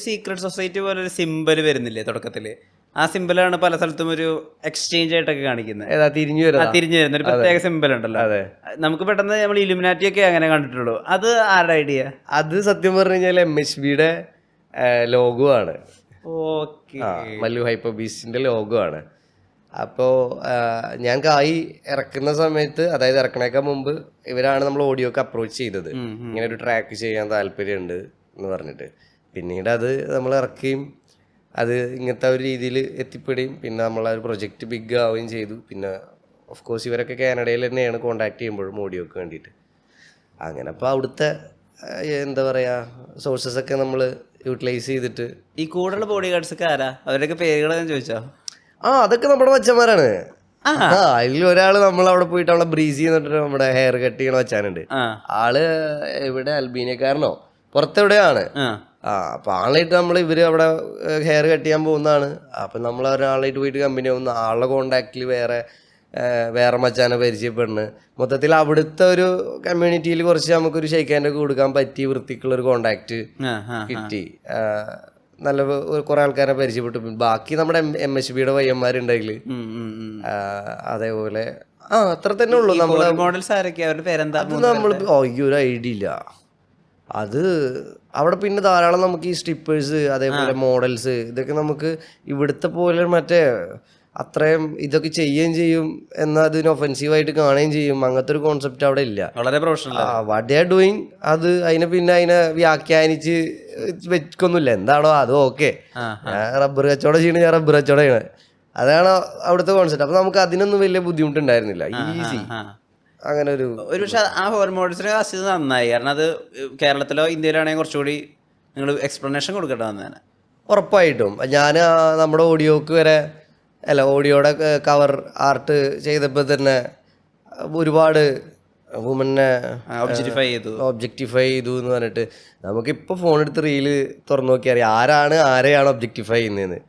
Secret society പോലെ ഒരു symbol വരുന്നില്ലേ തുടക്കത്തില്? ആ സിമ്പലാണ് പല സ്ഥലത്തും ഒരു എക്സ്ചേഞ്ച് ആയിട്ടൊക്കെ കാണിക്കുന്നത്. ഏതാ തിരിഞ്ഞു വരുന്നത്? തിരിഞ്ഞു വരുന്ന ഒരു പ്രത്യേക സിമ്പൽ ഉണ്ടല്ലോ. അതെ, നമുക്ക് പെട്ടെന്ന് നമ്മൾ ഇലുമിനാറ്റി ഒക്കെ അങ്ങനെ കണ്ടിട്ടുള്ളൂ. അത് ആരുടെ ഐഡിയ? അത് സത്യം പറഞ്ഞു കഴിഞ്ഞാൽ MHBയുടെ ലോഗോ ആണ്. ഓക്കെ. മല്ലു ഹൈപ്പർ ബീസ്റ്റിന്റെ ലോഗോ ആണ്. അപ്പോൾ ഞാൻ കായ് ഇറക്കുന്ന സമയത്ത്, അതായത് ഇറക്കണേക്കാൾ മുമ്പ് ഇവരാണ് നമ്മൾ ഓഡിയോക്ക് അപ്രോച്ച് ചെയ്തത്. ഇങ്ങനെ ഒരു ട്രാക്ക് ചെയ്യാൻ താല്പര്യമുണ്ട് എന്ന് പറഞ്ഞിട്ട്. പിന്നീട് അത് നമ്മൾ ഇറക്കുകയും അത് ഇങ്ങനത്തെ ഒരു രീതിയിൽ എത്തിപ്പെടുകയും പിന്നെ നമ്മളാ ഒരു പ്രൊജക്റ്റ് ബിഗ് ആവുകയും ചെയ്തു. പിന്നെ ഓഫ് കോഴ്സ് ഇവരൊക്കെ കാനഡയിൽ തന്നെയാണ് കോൺടാക്ട് ചെയ്യുമ്പോഴും ഓഡിയോക്ക് വേണ്ടിയിട്ട്. അങ്ങനെ അപ്പോൾ അവിടുത്തെ എന്താ പറയുക സോഴ്സസ് ഒക്കെ നമ്മൾ യൂട്ടിലൈസ് ചെയ്തിട്ട്. ഈ കൂടുതൽ ബോഡി ഗാർഡ്സ് ഒക്കെ ആരാ? അവരുടെയൊക്കെ പേരുകൾ ഞാൻ ചോദിച്ചോ? അതൊക്കെ നമ്മുടെ മച്ചന്മാരാണ്. അതിൽ ഒരാൾ നമ്മളവിടെ പോയിട്ട് അവിടെ ബ്രീസ് ചെയ്യുന്നിട്ട് നമ്മുടെ ഹെയർ കട്ട് ചെയ്യണ വെച്ചാനുണ്ട്. ആള് ഇവിടെ അൽബീനിയക്കാരനോ പുറത്തെവിടെയാണ്. അപ്പൊ ആളായിട്ട് ഇവര് അവിടെ ഹെയർ കട്ട് ചെയ്യാൻ പോകുന്നതാണ്. അപ്പൊ നമ്മൾ ഒരാളായിട്ട് പോയിട്ട് കമ്പനി ആവുന്ന ആളുടെ കോണ്ടാക്റ്റിൽ വേറെ മച്ചാനെ പരിചയപ്പെടുന്നു. മൊത്തത്തിൽ അവിടുത്തെ ഒരു കമ്മ്യൂണിറ്റിയിൽ കുറച്ച് നമുക്കൊരു ഷെയ്ക്കാൻ്റെ ഒക്കെ കൊടുക്കാൻ പറ്റി വൃത്തിക്കുള്ളൊരു കോണ്ടാക്ട് കിട്ടി. നല്ല കുറെ ആൾക്കാരെ പരിചയപ്പെട്ടു. ബാക്കി നമ്മുടെ MHBയുടെ പയ്യന്മാരുണ്ടെങ്കിൽ അതേപോലെ അത്ര തന്നെ ഉള്ളൂ. നമ്മുടെ മോഡൽസ് ആരൊക്കെ? അവരുടെ പേരെന്താ? അത് നമ്മൾ ഒരു ഐഡിയ ഇല്ല. അത് അവിടെ പിന്നെ ധാരാളം നമുക്ക് ഈ സ്ട്രിപ്പേഴ്സ് അതേപോലെ മോഡൽസ് ഇതൊക്കെ നമുക്ക് ഇവിടുത്തെ പോലെ മറ്റേ അത്രയും ഇതൊക്കെ ചെയ്യുകയും ചെയ്യും എന്നാൽ അതിന് ഒഫൻസീവായിട്ട് കാണുകയും ചെയ്യും. അങ്ങനത്തെ ഒരു കോൺസെപ്റ്റ് അവിടെ ഇല്ല. വളരെ professional. What they are doing അത് അതിനെ വ്യാഖ്യാനിച്ച് വെക്കൊന്നുമില്ല. എന്താണോ അത് ഓക്കെ. ഞാൻ റബ്ബർ കച്ചവടം ചെയ്യണ ഞാൻ റബ്ബർ കച്ചവടം ചെയ്യണത്. അതാണ് അവിടുത്തെ കോൺസെപ്റ്റ്. അപ്പൊ നമുക്ക് അതിനൊന്നും വലിയ ബുദ്ധിമുട്ടുണ്ടായിരുന്നില്ല. ഈസി. അങ്ങനെ ഒരു പക്ഷെ ആ ഹോർ മോഡൽസിനെ കാസ്റ്റ് നന്നായി. കാരണം അത് കേരളത്തിലോ ഇന്ത്യയിലാണെങ്കിൽ കുറച്ചുകൂടി നിങ്ങൾ എക്സ്പ്ലനേഷൻ കൊടുക്കട്ടെ വന്നേനെ. ഉറപ്പായിട്ടും ഞാൻ നമ്മുടെ ഓഡിയോക്ക് വരെ ഓഡിയോയുടെ കവർ ആർട്ട് ചെയ്തപ്പോൾ തന്നെ ഒരുപാട് വുമനെ ഒബ്ജക്റ്റിഫൈ ചെയ്തു എന്ന് പറഞ്ഞിട്ട് നമുക്കിപ്പോൾ ഫോൺ എടുത്ത് റീല് തുറന്നു നോക്കിയാൽ അറിയാം ആരെയാണ് ഒബ്ജക്റ്റിഫൈ ചെയ്യുന്നതെന്ന്.